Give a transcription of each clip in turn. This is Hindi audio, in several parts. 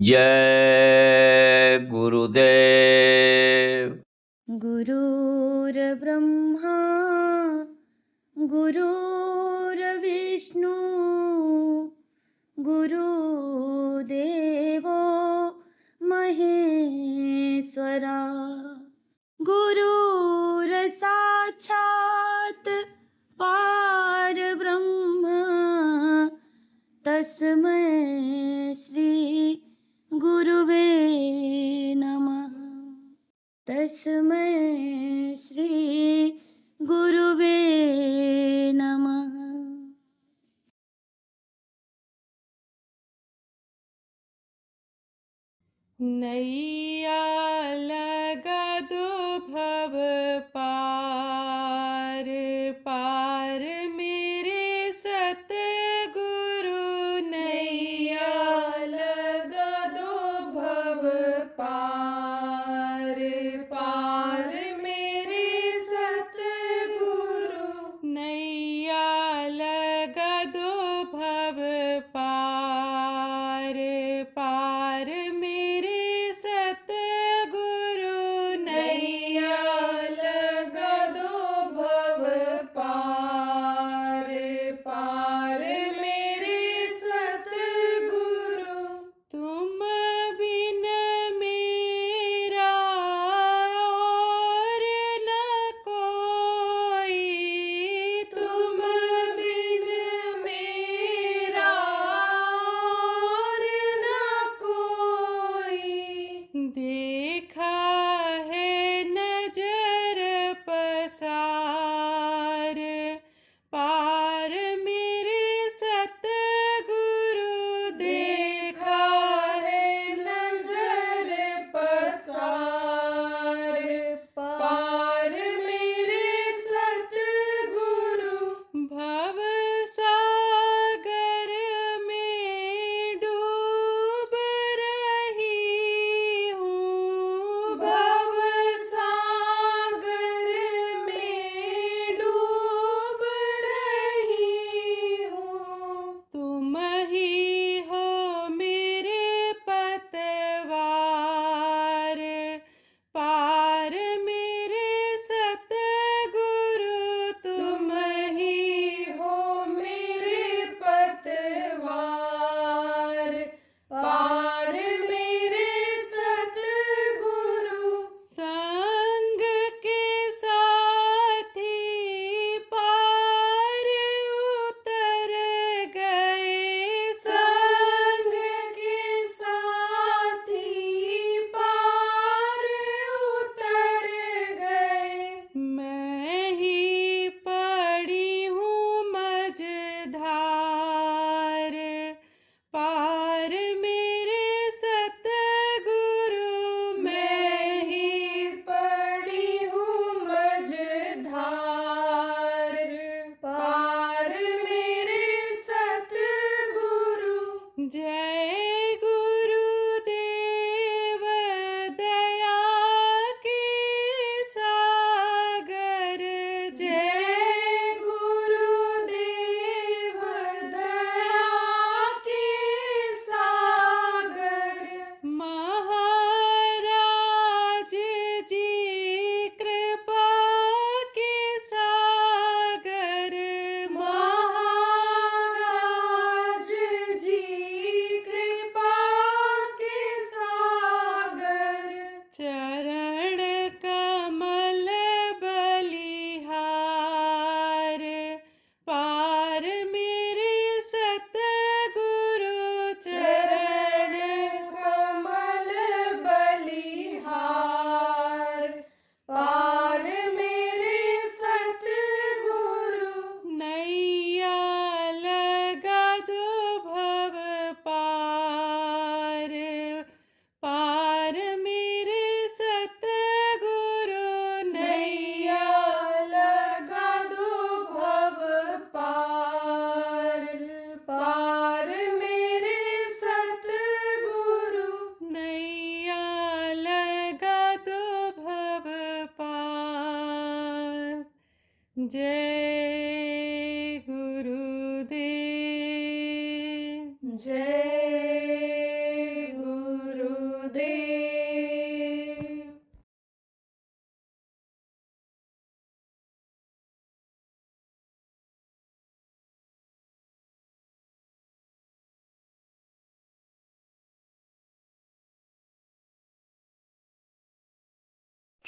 जय गुरुदेव। गुरुर्ब्रह्मा गुरुर्विष्णु गुरुदेवो महेश्वरा गुरुर्साक्षात् परब्रह्म तस्मै श्री गुरुवे नमः। तस्मै श्री गुरुवे नमः। नैया लगा दो भव पार पार मेरे सतगुरु। नैया लगा दो भव पार पार मेरे सतगुरु। नैया लगा दो भव पार पार मेरे सतगुरु। नैया लगा दो भव पार पार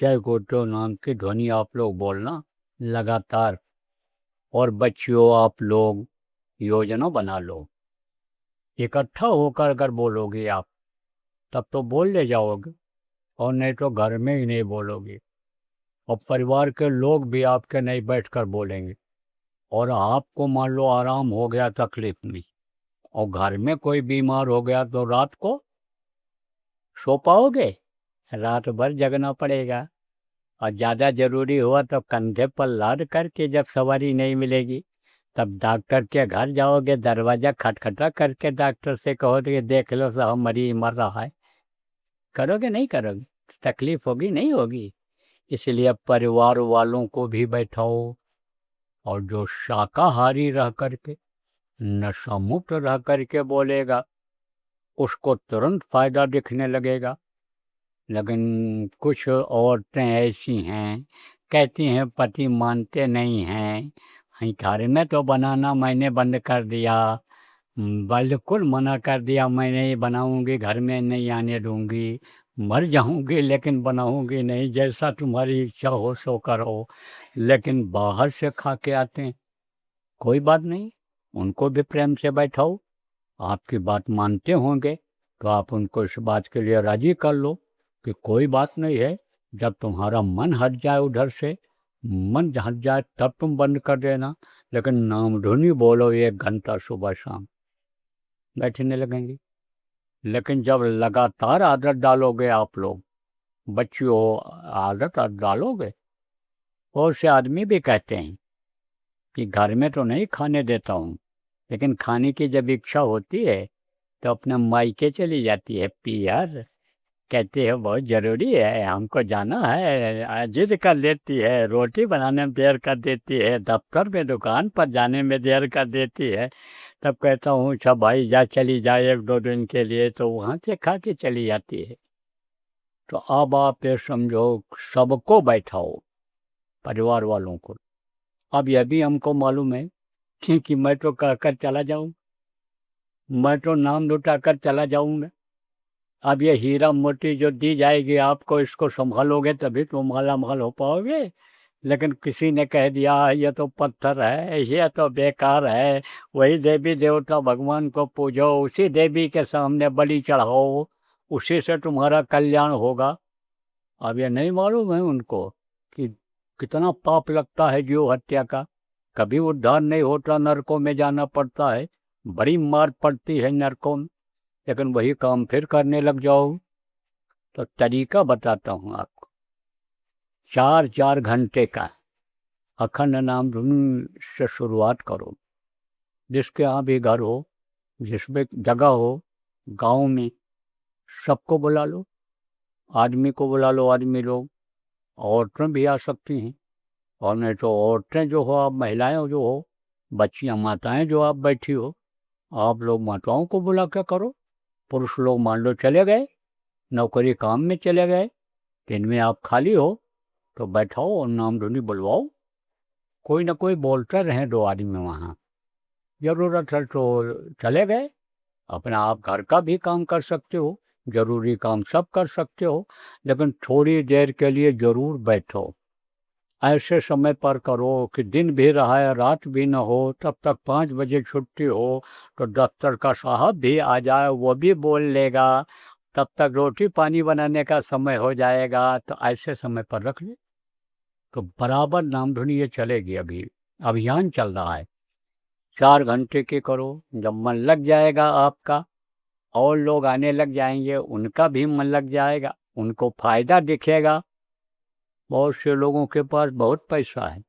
जय गुरुदेव नाम की ध्वनि आप लोग बोलना लगातार। और बच्चियों, आप लोग योजना बना लो, इकट्ठा होकर अगर बोलोगे आप तब तो बोल ले जाओगे, और नहीं तो घर में ही नहीं बोलोगे, और परिवार के लोग भी आपके नहीं बैठकर बोलेंगे। और आपको मान लो आराम हो गया तकलीफ में, और घर में कोई बीमार हो गया तो रात को सो पाओगे? रात भर जगना पड़ेगा। और ज़्यादा ज़रूरी हुआ तो कंधे पर लाद करके जब सवारी नहीं मिलेगी तब डॉक्टर के घर जाओगे, दरवाज़ा खटखटा करके डॉक्टर से कहोगे देख लो साहब मरीज मर रहा है। करोगे नहीं करोगे? तकलीफ होगी नहीं होगी? इसलिए परिवार वालों को भी बैठाओ, और जो शाकाहारी रह करके नशा मुक्त रह करके बोलेगा उसको तुरंत फायदा दिखने लगेगा। लेकिन कुछ औरतें ऐसी हैं कहती हैं पति मानते नहीं हैं, घर में तो बनाना मैंने बंद कर दिया, बिल्कुल मना कर दिया, मैं नहीं बनाऊंगी, घर में नहीं आने दूंगी, मर जाऊंगी लेकिन बनाऊंगी नहीं, जैसा तुम्हारी इच्छा हो सो करो। लेकिन बाहर से खा के आते हैं। कोई बात नहीं, उनको भी प्रेम से बैठाओ, आपकी बात मानते होंगे तो आप उनको इस बात के लिए राजी कर लो कि कोई बात नहीं है, जब तुम्हारा मन हट जाए उधर से, मन हट जाए तब तुम बंद कर देना। लेकिन नाम धुनी बोलो 1 घंटा सुबह शाम, बैठने लगेंगे। लेकिन जब लगातार आदत डालोगे आप लोग, बच्चियों आदत डालोगे, बहुत से आदमी भी कहते हैं कि घर में तो नहीं खाने देता हूँ, लेकिन खाने की जब इच्छा होती है तो अपने मायके चली जाती है पियर, कहती है बहुत ज़रूरी है हमको जाना है, जिद कर लेती है, रोटी बनाने में देर कर देती है, दफ्तर में दुकान पर जाने में देर कर देती है। तब कहता हूँ अच्छा भाई जा, चली जाए 1-2 दिन के लिए, तो वहाँ से खा के चली जाती है। तो अब आप ये समझो सबको बैठाओ, परिवार वालों को। अब यह भी हमको मालूम है कि मैं तो कहकर चला जाऊँ, मैं तो नाम लुटा कर चला जाऊँगा। अब ये हीरा मोती जो दी जाएगी आपको, इसको संभालोगे तभी तो माला माल हो पाओगे। लेकिन किसी ने कह दिया ये तो पत्थर है, ये तो बेकार है, वही देवी देवता भगवान को पूजो, उसी देवी के सामने बलि चढ़ाओ, उसी से तुम्हारा कल्याण होगा। अब ये नहीं मालूम है उनको कि कितना पाप लगता है जीव हत्या का, कभी उद्धार नहीं होता, नरकों में जाना पड़ता है, बड़ी मार पड़ती है नरकों में। लेकिन वही काम फिर करने लग जाओ। तो तरीका बताता हूँ आपको, 4-4 घंटे का अखंड नाम धुन से शुरुआत करो। जिसके यहाँ भी घर हो, जिसमें जगह हो, गांव में सबको बुला लो, आदमी को बुला लो, आदमी लोग, औरतें भी आ सकती हैं, और नहीं तो औरतें जो हो, आप महिलाएं जो हो, बच्चियां माताएं जो आप बैठी हो, आप लोग माताओं को बुला के करो। पुरुष लोग मान लो चले गए, नौकरी काम में चले गए, दिन में आप खाली हो तो बैठाओ और नाम धुनी बुलवाओ। कोई ना कोई बोलते रहें 2 आदमी वहाँ, ज़रूरत है तो चले गए। अपना आप घर का भी काम कर सकते हो, ज़रूरी काम सब कर सकते हो, लेकिन थोड़ी देर के लिए ज़रूर बैठो। ऐसे समय पर करो कि दिन भी रहा है रात भी न हो, तब तक 5 बजे छुट्टी हो तो दफ्तर का साहब भी आ जाए, वो भी बोल लेगा, तब तक रोटी पानी बनाने का समय हो जाएगा। तो ऐसे समय पर रख ले तो बराबर नाम धुनी ये चलेगी। अभी अभियान चल रहा है, 4 घंटे की करो। जब मन लग जाएगा आपका, और लोग आने लग जाएंगे, उनका भी मन लग जाएगा, उनको फायदा दिखेगा। बहुत से लोगों के पास बहुत पैसा है,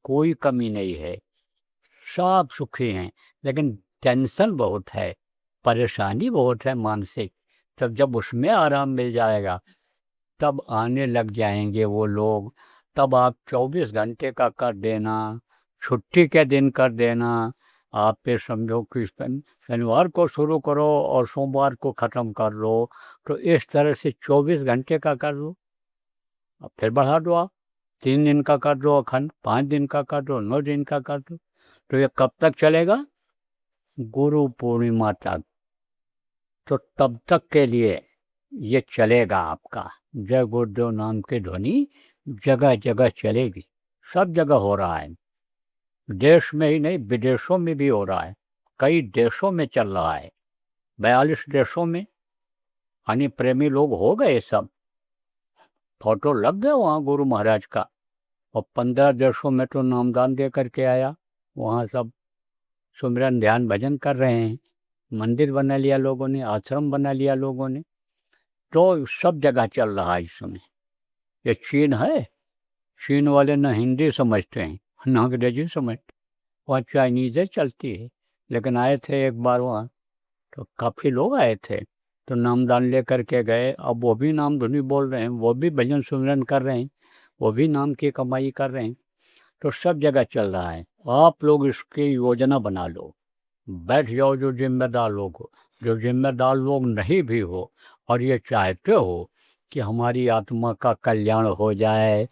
कोई कमी नहीं है, सब सुखी हैं, लेकिन टेंशन बहुत है, परेशानी बहुत है मानसिक। तब जब उसमें आराम मिल जाएगा तब आने लग जाएंगे वो लोग। तब आप 24 घंटे का कर देना, छुट्टी के दिन कर देना। आप पे समझो कि शनिवार को शुरू करो और सोमवार को ख़त्म कर लो, तो इस तरह से 24 घंटे का कर लो। अब फिर बढ़ा दो, आप 3 दिन का कर दो अखंड, 5 दिन का कर दो, 9 दिन का कर दो। तो ये कब तक चलेगा? गुरु पूर्णिमा तक। तो तब तक के लिए ये चलेगा आपका। जय गुरुदेव नाम की ध्वनि जगह जगह चलेगी, सब जगह हो रहा है, देश में ही नहीं विदेशों में भी हो रहा है, कई देशों में चल रहा है, 42 देशों में हनी प्रेमी लोग हो गए सब, फोटो लग गए वहाँ गुरु महाराज का। और 15 देशों में तो नामदान दे करके आया, वहाँ सब सुमिरन ध्यान भजन कर रहे हैं, मंदिर बना लिया लोगों ने, आश्रम बना लिया लोगों ने, तो सब जगह चल रहा है इस समय। ये चीन है, चीन वाले न हिंदी समझते हैं न अंग्रेजी समझते, वहाँ चाइनीज़े चलती है। लेकिन आए थे एक बार वहाँ, तो काफ़ी लोग आए थे, तो नामदान ले करके गए। अब वो भी नाम धुनी बोल रहे हैं, वो भी भजन सुमिरन कर रहे हैं, वो भी नाम की कमाई कर रहे हैं, तो सब जगह चल रहा है। आप लोग इसकी योजना बना लो, बैठ जाओ जो जिम्मेदार लोग हो, जो जिम्मेदार लोग नहीं भी हो और ये चाहते हो कि हमारी आत्मा का कल्याण हो जाए,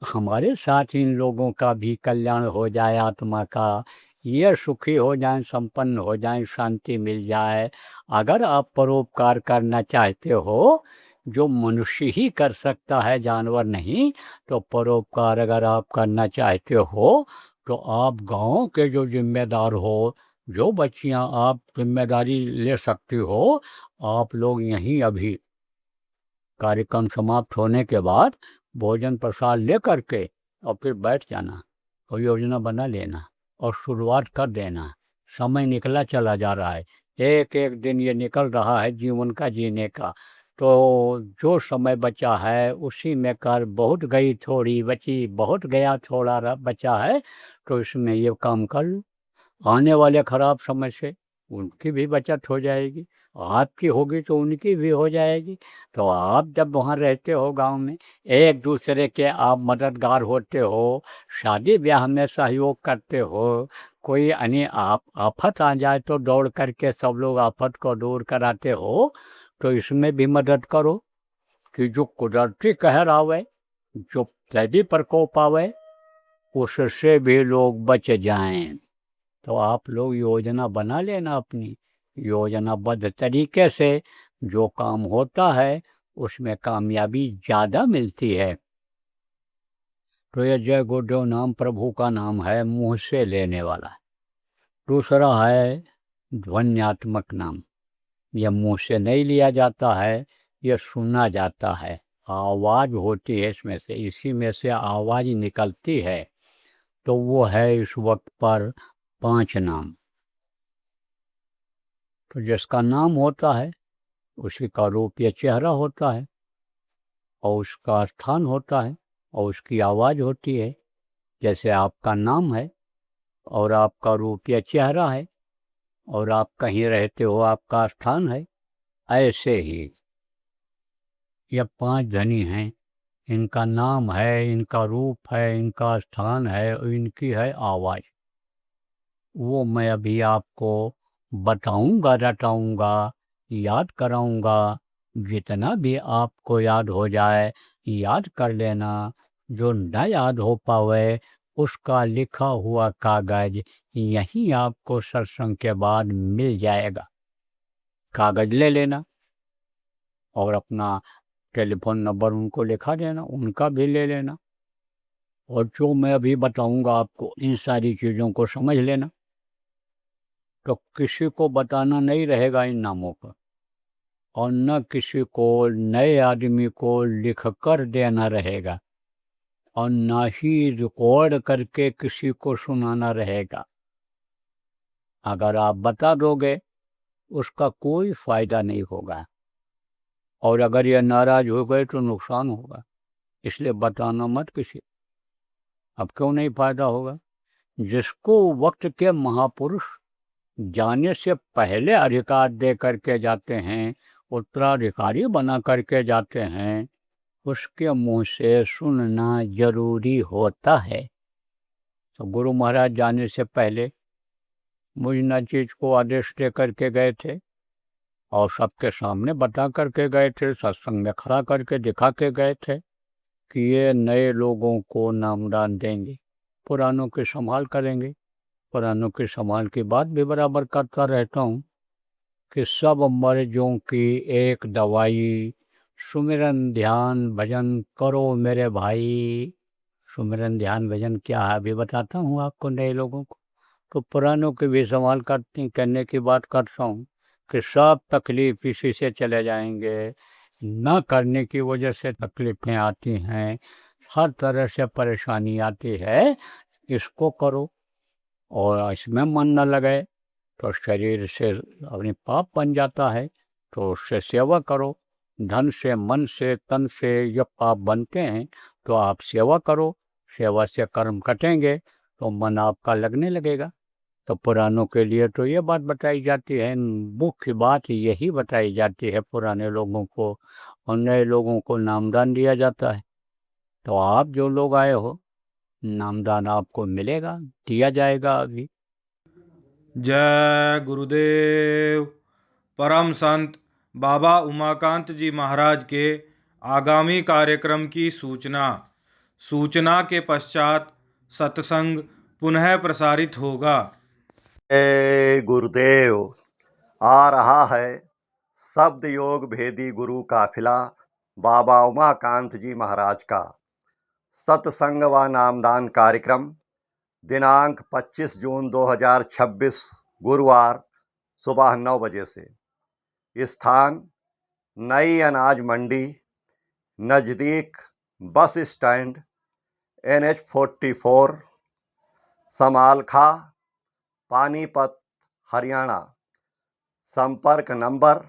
हमारे साथ इन लोगों का भी कल्याण हो जाए, आत्मा का ये सुखी हो जाएं, संपन्न हो जाएं, शांति मिल जाए। अगर आप परोपकार करना चाहते हो, जो मनुष्य ही कर सकता है, जानवर नहीं, तो परोपकार अगर आप करना चाहते हो तो आप गांव के जो जिम्मेदार हो, जो बच्चियां आप जिम्मेदारी ले सकती हो, आप लोग यहीं अभी कार्यक्रम समाप्त होने के बाद भोजन प्रसाद ले करके और फिर बैठ जाना और योजना बना लेना और शुरुआत कर देना। समय निकला चला जा रहा है, एक एक दिन ये निकल रहा है जीवन का जीने का, तो जो समय बचा है उसी में कर, बहुत गई थोड़ी बची, बहुत गया थोड़ा बचा है, तो इसमें ये काम कर लो। आने वाले खराब समय से उनकी भी बचत हो जाएगी, आपकी होगी तो उनकी भी हो जाएगी। तो आप जब वहाँ रहते हो गांव में, एक दूसरे के आप मददगार होते हो, शादी ब्याह में सहयोग करते हो, कोई आप आफत आ जाए तो दौड़ करके सब लोग आफत को दूर कराते हो, तो इसमें भी मदद करो कि जो कुदरती कहर आवे, जो दैवी प्रकोप आवे, उससे भी लोग बच जाएं। तो आप लोग योजना बना लेना, अपनी योजनाबद्ध तरीके से जो काम होता है उसमें कामयाबी ज़्यादा मिलती है। तो ये जय गुरुदेव नाम प्रभु का नाम है, मुँह से लेने वाला। दूसरा है ध्वन्यात्मक नाम, यह मुँह से नहीं लिया जाता है, यह सुना जाता है, आवाज़ होती है इसमें से, इसी में से आवाज़ निकलती है। तो वो है इस वक्त पर 5 नाम। तो जिसका नाम होता है उसी का रूप या चेहरा होता है, और उसका स्थान होता है, और उसकी आवाज़ होती है। जैसे आपका नाम है और आपका रूप या चेहरा है, और आप कहीं रहते हो, आपका स्थान है, ऐसे ही ये 5 ध्वनि हैं, इनका नाम है, इनका रूप है, इनका स्थान है और इनकी है आवाज़। वो मैं अभी आपको बताऊंगा, रटाऊंगा, याद कराऊंगा। जितना भी आपको याद हो जाए याद कर लेना, जो न याद हो पावे उसका लिखा हुआ कागज यहीं आपको सत्संग के बाद मिल जाएगा। कागज ले लेना और अपना टेलीफोन नंबर उनको लिखा देना, उनका भी ले लेना, और जो मैं अभी बताऊंगा आपको इन सारी चीज़ों को समझ लेना। तो किसी को बताना नहीं रहेगा इन नामों का, और न किसी को, नए आदमी को लिख कर देना रहेगा, और ना ही रिकॉर्ड करके किसी को सुनाना रहेगा। अगर आप बता दोगे उसका कोई फायदा नहीं होगा, और अगर ये नाराज हो गए तो नुकसान होगा, इसलिए बताना मत किसी। अब क्यों नहीं फायदा होगा? जिसको वक्त के महापुरुष जाने से पहले अधिकार दे करके जाते हैं, उत्तराधिकारी बना करके जाते हैं, उसके मुंह से सुनना जरूरी होता है। तो गुरु महाराज जाने से पहले मुझ न चीज को आदेश दे करके गए थे, और सबके सामने बता करके गए थे, सत्संग में खड़ा करके दिखा के गए थे कि ये नए लोगों को नामदान देंगे, पुरानों की संभाल करेंगे। पुरानों की संभाल की बात भी बराबर करता रहता हूँ कि सब मर्जों की एक दवाई सुमिरन ध्यान भजन करो मेरे भाई। सुमिरन ध्यान भजन क्या है अभी बताता हूँ आपको, नए लोगों को। तो पुरानों की भी संभाल करने की बात करता हूँ कि सब तकलीफ इसी से चले जाएंगे। ना करने की वजह से तकलीफें आती हैं, हर तरह से परेशानी आती है। इसको करो और इसमें मन न लगे तो शरीर से अपनी पाप बन जाता है। तो उससे सेवा करो, धन से मन से तन से जब पाप बनते हैं तो आप सेवा करो, सेवा से कर्म कटेंगे तो मन आपका लगने लगेगा। तो पुरानों के लिए तो ये बात बताई जाती है, मुख्य बात यही बताई जाती है पुराने लोगों को, और नए लोगों को नामदान दिया जाता है। तो आप जो लोग आए हो, नामदान आपको मिलेगा, दिया जाएगा अभी। जय गुरुदेव। परम संत बाबा उमाकांत जी महाराज के आगामी कार्यक्रम की सूचना के पश्चात सत्संग पुनः प्रसारित होगा। जय गुरुदेव। आ रहा है शब्द योग भेदी गुरु काफिला बाबा उमाकांत जी महाराज का सत्संग व नामदान कार्यक्रम दिनांक 25 जून 2026 गुरुवार सुबह 9 बजे से। स्थान नई अनाज मंडी, नज़दीक bus stand, NH 44, Samalkha, Panipat, Haryana. संपर्क नंबर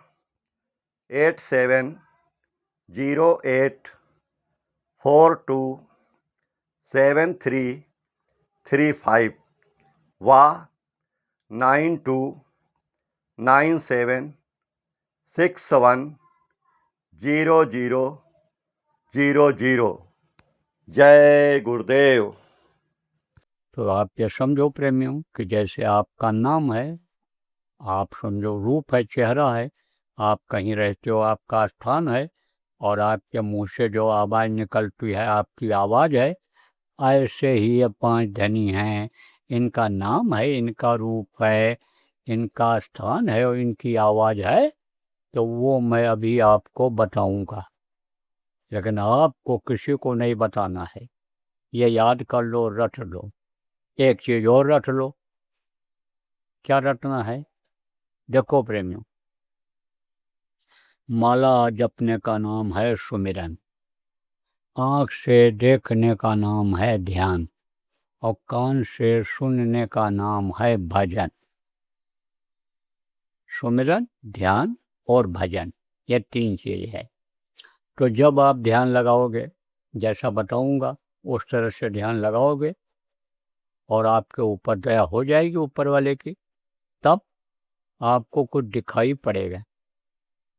8708427335 व 9297610000। जय गुरुदेव। तो आप ये समझो प्रेमियों कि जैसे आपका नाम है, आप समझो रूप है, चेहरा है, आप कहीं रहते हो, आपका स्थान है, और आपके मुंह से जो आवाज़ निकलती है आपकी आवाज़ है। ऐसे ही ये 5 धनी हैं, इनका नाम है, इनका रूप है, इनका स्थान है और इनकी आवाज़ है। तो वो मैं अभी आपको बताऊंगा, लेकिन आपको किसी को नहीं बताना है। ये याद कर लो, रट लो। एक चीज़ और रट लो। क्या रटना है? देखो प्रेमियों, माला जपने का नाम है सुमिरन, आँख से देखने का नाम है ध्यान, और कान से सुनने का नाम है भजन। सुमिरन, ध्यान और भजन, ये 3 चीज़ है। तो जब आप ध्यान लगाओगे, जैसा बताऊंगा उस तरह से ध्यान लगाओगे और आपके ऊपर दया हो जाएगी ऊपर वाले की, तब आपको कुछ दिखाई पड़ेगा।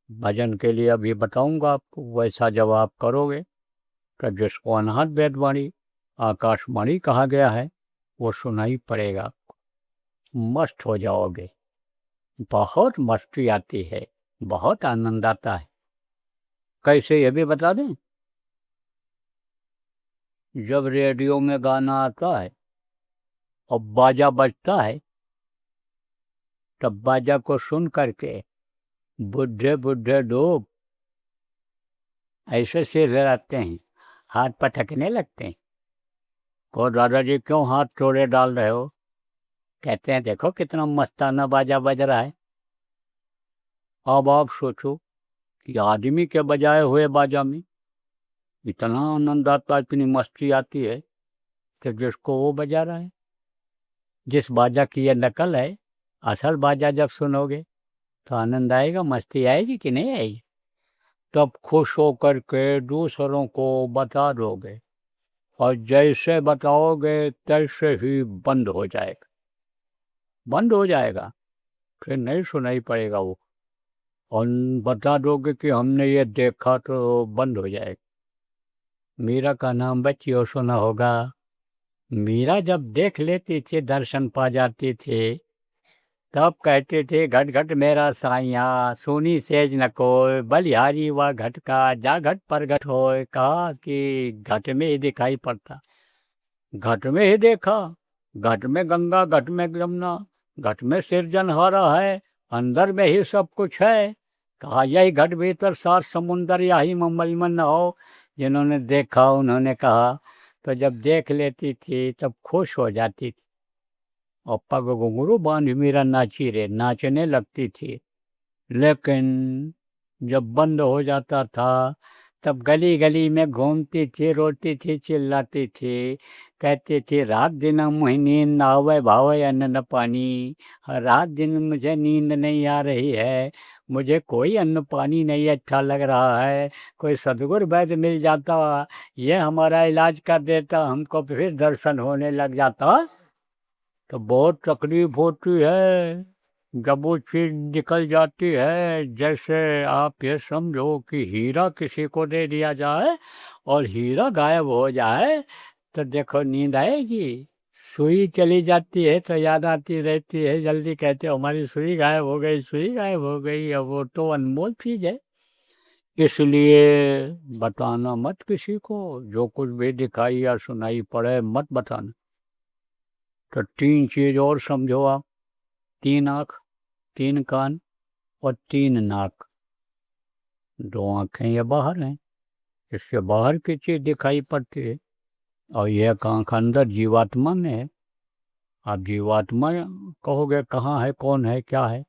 भजन के लिए अभी बताऊंगा आपको, वैसा जब आप करोगे तो जिसको अनहद वेदवाणी आकाशवाणी कहा गया है वो सुनाई पड़ेगा आपको। मस्त हो जाओगे, बहुत मस्ती आती है, बहुत आनंद आता है। कैसे ये भी बता दें? जब रेडियो में गाना आता है और बाजा बजता है, तब बाजा को सुन करके बुढ़े बुढ़े लोग ऐसे सिर हिलाते हैं, हाथ पटकने लगते हैं। को दादाजी क्यों हाथ थोड़े डाल रहे हो? कहते हैं देखो कितना मस्ताना बाजा बज रहा है। अब आप सोचो कि आदमी के बजाए हुए बाजा में इतना आनंद आता है, इतनी मस्ती आती है कि जिसको वो बजा रहा है। जिस बाजा की ये नकल है, असल बाजा जब सुनोगे तो आनंद आएगा, मस्ती आएगी कि नहीं आएगी? तब खुश होकर के दूसरों को बता दोगे, और जैसे बताओगे तैसे ही बंद हो जाएगा, बंद हो जाएगा, फिर नहीं सुनाई पड़ेगा वो। और बता दोगे कि हमने ये देखा, तो बंद हो जाएगा। मीरा का नाम बच्चियों सुना होगा। मीरा जब देख लेती थी, दर्शन पा जाती थी, तब कहते थे घट घट मेरा साइया, सुनी सेज न कोय, बलिहारी हुआ घट का, जा घट पर घट होय। कहा कि घट में ही दिखाई पड़ता, घट में ही देखा, घट में गंगा, घट में यमुना, घट में सृजनहारा है, अंदर में ही सब कुछ है। कहा यही घट भीतर सार समुंदर यही ममल में न हो। जिन्होंने देखा उन्होंने कहा, तो जब देख लेती थी तब खुश हो जाती थी और पग घुंघरू बांध मेरा नाची रे नाचने लगती थी। लेकिन जब बंद हो जाता था तब गली गली में घूमती थी, रोती थी, चिल्लाती थी, कहती थी रात दिन मुझे नींद न आवे, भावे अन्न न पानी। रात दिन मुझे नींद नहीं आ रही है, मुझे कोई अन्न पानी नहीं अच्छा लग रहा है। कोई सदगुरु वैद्य मिल जाता, ये हमारा इलाज कर देता, हमको फिर दर्शन होने लग जाता। तो बहुत तकलीफ होती है जब वो चीज़ निकल जाती है। जैसे आप ये समझो कि हीरा किसी को दे दिया जाए और हीरा गायब हो जाए, तो देखो नींद आएगी। सुई चली जाती है तो याद आती रहती है, जल्दी कहते हो हमारी सुई गायब हो गई, सुई गायब हो गई। अब वो तो अनमोल चीज़ है, इसलिए बताना मत किसी को। जो कुछ भी दिखाई या सुनाई पड़े मत बताना। तो 3 चीज़ और समझो आप, 3 आँख, 3 कान और 3 नाक। 2 आँखें ये बाहर हैं, इससे बाहर की चीज़ दिखाई पड़ती है। और एक आँख अंदर जीवात्मा में है। आप जीवात्मा कहोगे कहाँ है, कौन है, क्या है?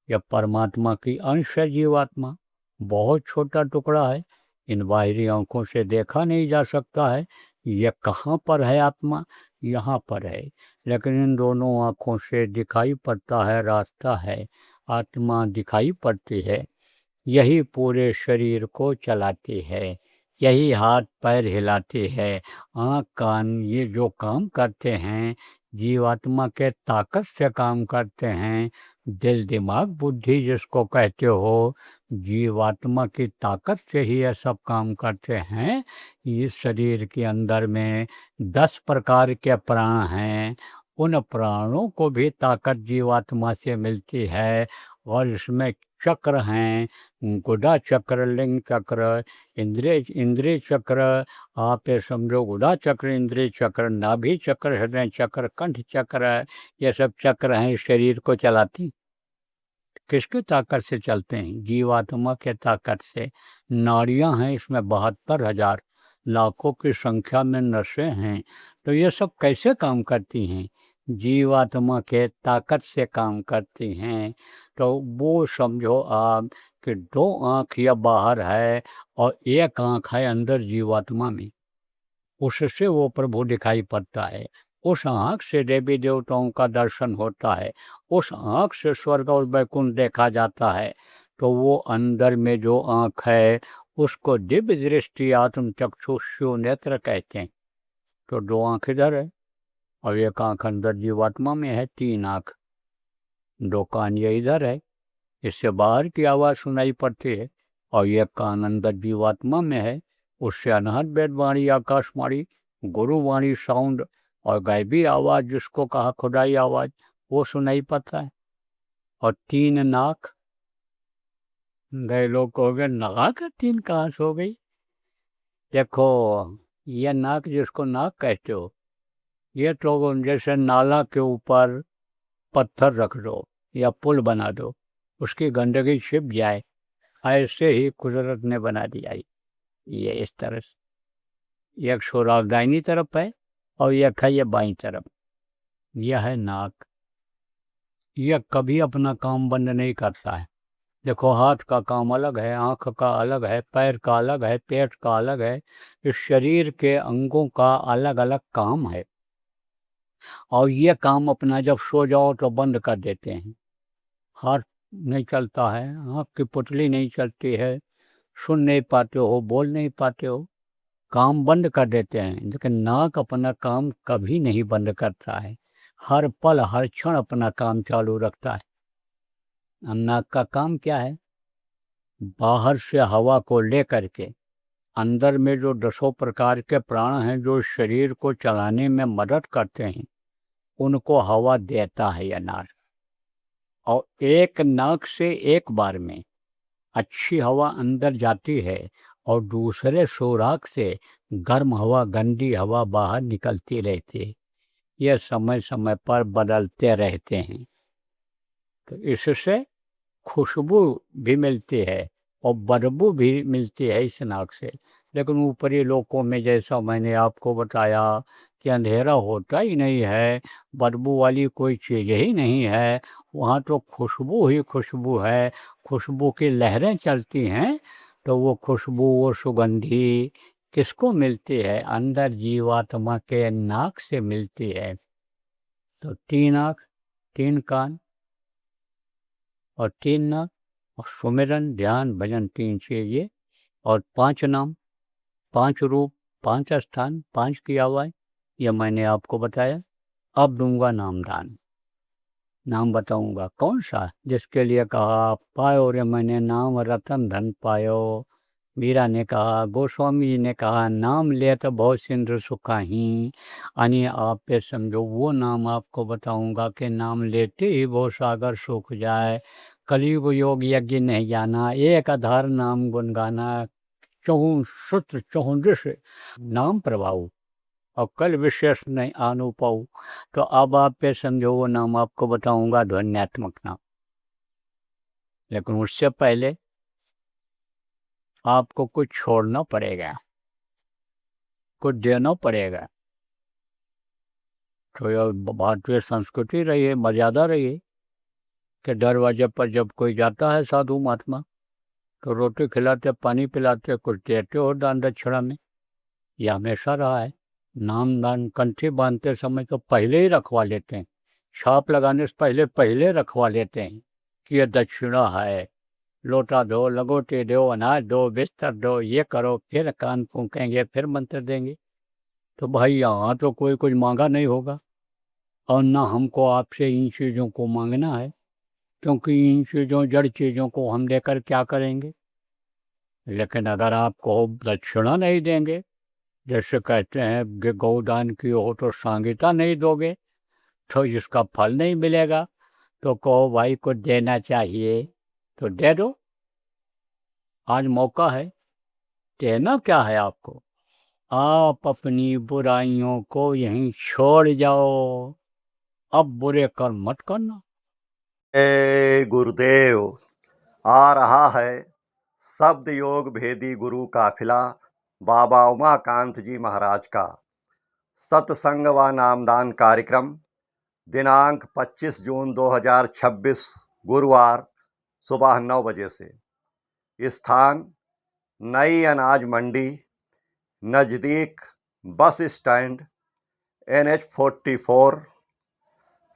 यह परमात्मा की अंश है। जीवात्मा बहुत छोटा टुकड़ा है, इन बाहरी आँखों से देखा नहीं जा सकता है। यह कहाँ पर है आत्मा? यहाँ पर है, लेकिन इन दोनों आँखों से दिखाई पड़ता है, रास्ता है, आत्मा दिखाई पड़ती है। यही पूरे शरीर को चलाती है, यही हाथ पैर हिलाती है। आँख कान ये जो काम करते हैं, जीवात्मा के ताकत से काम करते हैं। दिल दिमाग बुद्धि जिसको कहते हो, जीवात्मा की ताकत से ही ये सब काम करते हैं। इस शरीर के अंदर में 10 प्रकार के प्राण हैं, उन प्राणों को भी ताकत जीवात्मा से मिलती है। और इसमें चक्र हैं, गुदा चक्र, लिंग चक्र, इंद्रिय चक्र। आप ये समझो गुदा चक्र, इंद्रिय चक्र, नाभि चक्र, हृदय चक्र, कंठ चक्र, ये सब चक्र हैं शरीर को चलाती। किसकी ताकत से चलते हैं? जीवात्मा के ताकत से। नाड़ियां हैं इसमें 72,000, लाखों की संख्या में नसें हैं। तो ये सब कैसे काम करती हैं? जीवात्मा के ताकत से काम करती हैं। तो वो समझो आप कि 2 आँख या बाहर है और 1 आँख है अंदर जीवात्मा में, उससे वो प्रभु दिखाई पड़ता है। उस आँख से देवी देवताओं का दर्शन होता है, उस आँख से स्वर्ग और वैकुंठ देखा जाता है। तो वो अंदर में जो आँख है उसको दिव्य दृष्टि आत्म चक्षुष्यु नेत्र कहते हैं। तो 2 आँख इधर है और 1 आँख अंदर जीवात्मा में है। 3 आँख, 2 कान ये इधर है, इससे बाहर की आवाज़ सुनाई पड़ती है। और 1 कान अंदर जीवात्मा में है, उससे अनहद वेदवाणी, आकाशवाणी, गुरुवाणी साउंड और गायबी आवाज़ जिसको कहा खुदाई आवाज़, वो सुनाई पड़ता है। और 3 नाक, गए लोग कहोगे नाक 3 कहाँ से हो गई? देखो ये नाक जिसको नाक कहते हो, ये तो जैसे नाला के ऊपर पत्थर रख दो या पुल बना दो, उसकी गंदगी छिप जाए, ऐसे ही कुदरत ने बना दिया। ये इस तरह से एक सुराख दाहिनी तरफ है और एक है ये बाईं तरफ। यह है नाक। यह कभी अपना काम बंद नहीं करता है। देखो हाथ का काम अलग है, आँख का अलग है, पैर का अलग है, पेट का अलग है। इस शरीर के अंगों का अलग अलग काम है और ये काम अपना जब सो जाओ तो बंद कर देते हैं। हाथ नहीं चलता है, आँख की पुतली नहीं चलती है, सुन नहीं पाते हो, बोल नहीं पाते हो, काम बंद कर देते हैं। लेकिन नाक अपना काम कभी नहीं बंद करता है, हर पल हर क्षण अपना काम चालू रखता है। नाक का काम क्या है? बाहर से हवा को लेकर के अंदर में जो 10 प्रकार के प्राण हैं जो शरीर को चलाने में मदद करते हैं, उनको हवा देता है यह नाक। और एक नाक से एक बार में अच्छी हवा अंदर जाती है और दूसरे सुराख से गर्म हवा, गंदी हवा बाहर निकलती रहती है। यह समय समय पर बदलते रहते हैं। तो इससे खुशबू भी मिलती है और बदबू भी मिलती है इस नाक से। लेकिन ऊपरी लोकों में जैसा मैंने आपको बताया कि अंधेरा होता ही नहीं है, बदबू वाली कोई चीज़ ही नहीं है, वहाँ तो खुशबू ही खुशबू है, खुशबू की लहरें चलती हैं। तो वो खुशबू, वो सुगंधी किसको मिलती है? अंदर जीवात्मा के नाक से मिलती है। तो 3 आँख, 3 कान और 3 नाक, और सुमिरन, ध्यान, भजन 3 चीज़ें, और 5 नाम, 5 रूप, 5 स्थान, 5 की आवाज़, यह मैंने आपको बताया। अब दूंगा नामदान। नाम बताऊंगा कौन सा? जिसके लिए कहा पायो रे मैंने नाम रतन धन पायो। मीरा ने कहा, गोस्वामी जी ने कहा, नाम ले तो बहुत सिंधु सुखाही। यानी आप पे समझो वो नाम आपको बताऊंगा कि नाम लेते ही वो सागर सूख जाए। कलयुग योग यज्ञ नहीं जाना, एक आधार नाम गुण गाना, चहु सूत्र चहु दृश्य नाम प्रभाव, और कल विशेष नहीं आनु पाऊ। तो अब आप पे समझो वो नाम आपको बताऊंगा, ध्वन्यात्मक नाम। लेकिन उससे पहले आपको कुछ छोड़ना पड़ेगा, कुछ देना पड़ेगा। तो यह भारतीय संस्कृति रही है, मर्यादा रही है कि दरवाजे पर जब कोई जाता है साधु महात्मा तो रोटी खिलाते, पानी पिलाते, कुछ देते हो दान दक्षिणा में। यह हमेशा रहा है। नाम दान कंठी बांधते समय तो पहले ही रखवा लेते हैं, छाप लगाने से पहले पहले रखवा लेते हैं कि यह दक्षिणा है। लोटा दो, लगोटे दो, अनाज दो, बिस्तर दो, ये करो, फिर कान फूकेंगे, फिर मंत्र देंगे। तो भाई यहाँ तो कोई कुछ मांगा नहीं होगा, और ना हमको आपसे इन चीज़ों को मांगना है, क्योंकि इन चीज़ों, जड़ चीज़ों को हम लेकर क्या करेंगे। लेकिन अगर आपको दक्षिणा नहीं देंगे, जैसे कहते हैं कि गौदान की हो तो सांगीता नहीं दोगे तो इसका फल नहीं मिलेगा। तो कहो भाई को देना चाहिए तो दे दो, आज मौका है। देना क्या है आपको? आप अपनी बुराइयों को यहीं छोड़ जाओ, अब बुरे कर्म मत करना। जय गुरुदेव। आ रहा है शब्द योग भेदी गुरु काफिला बाबा उमाकांत जी महाराज का सत्संग व नामदान कार्यक्रम दिनांक 25 जून 2026 गुरुवार सुबह 9 बजे से। स्थान नई अनाज मंडी, नज़दीक bus stand, NH 44,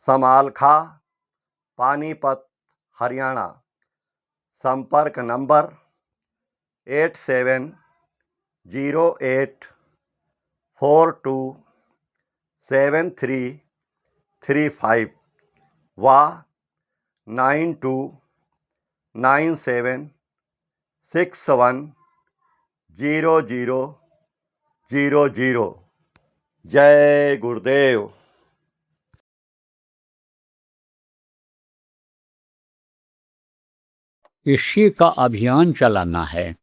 Samalkha, Panipat, Haryana. संपर्क नंबर 8708427335 व 9297610000। जय गुरुदेव। इसी का अभियान चलाना है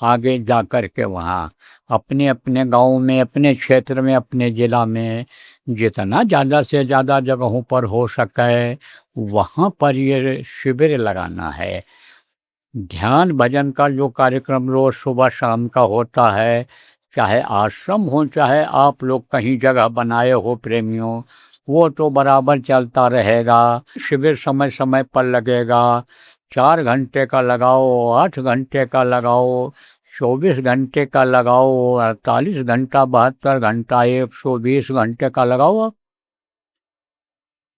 आगे जाकर के। वहाँ अपने अपने गांव में, अपने क्षेत्र में, अपने ज़िला में जितना ज़्यादा से ज़्यादा जगहों पर हो सके वहाँ पर ये शिविर लगाना है। ध्यान भजन का जो कार्यक्रम रोज़ सुबह शाम का होता है, चाहे आश्रम हो चाहे आप लोग कहीं जगह बनाए हो प्रेमियों, वो तो बराबर चलता रहेगा। शिविर समय समय पर लगेगा। 4 घंटे का लगाओ, 8 घंटे का लगाओ, 24 घंटे का लगाओ, 48 घंटा, 72 घंटा, 120 घंटे का लगाओ। आप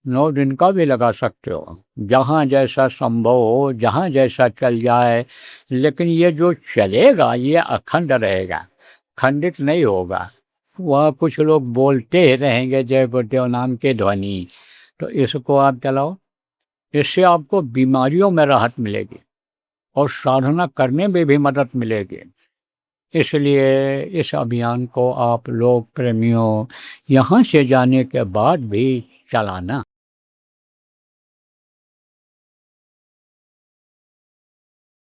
9 दिन का भी लगा सकते हो, जहाँ जैसा संभव हो, जहाँ जैसा चल जाए। लेकिन ये जो चलेगा ये अखंड रहेगा, खंडित नहीं होगा। वह कुछ लोग बोलते ही रहेंगे जय गुरुदेव नाम के ध्वनि। तो इसको आप चलाओ, इससे आपको बीमारियों में राहत मिलेगी और साधना करने में भी मदद मिलेगी। इसलिए इस अभियान को आप लोग प्रेमियों यहाँ से जाने के बाद भी चलाना।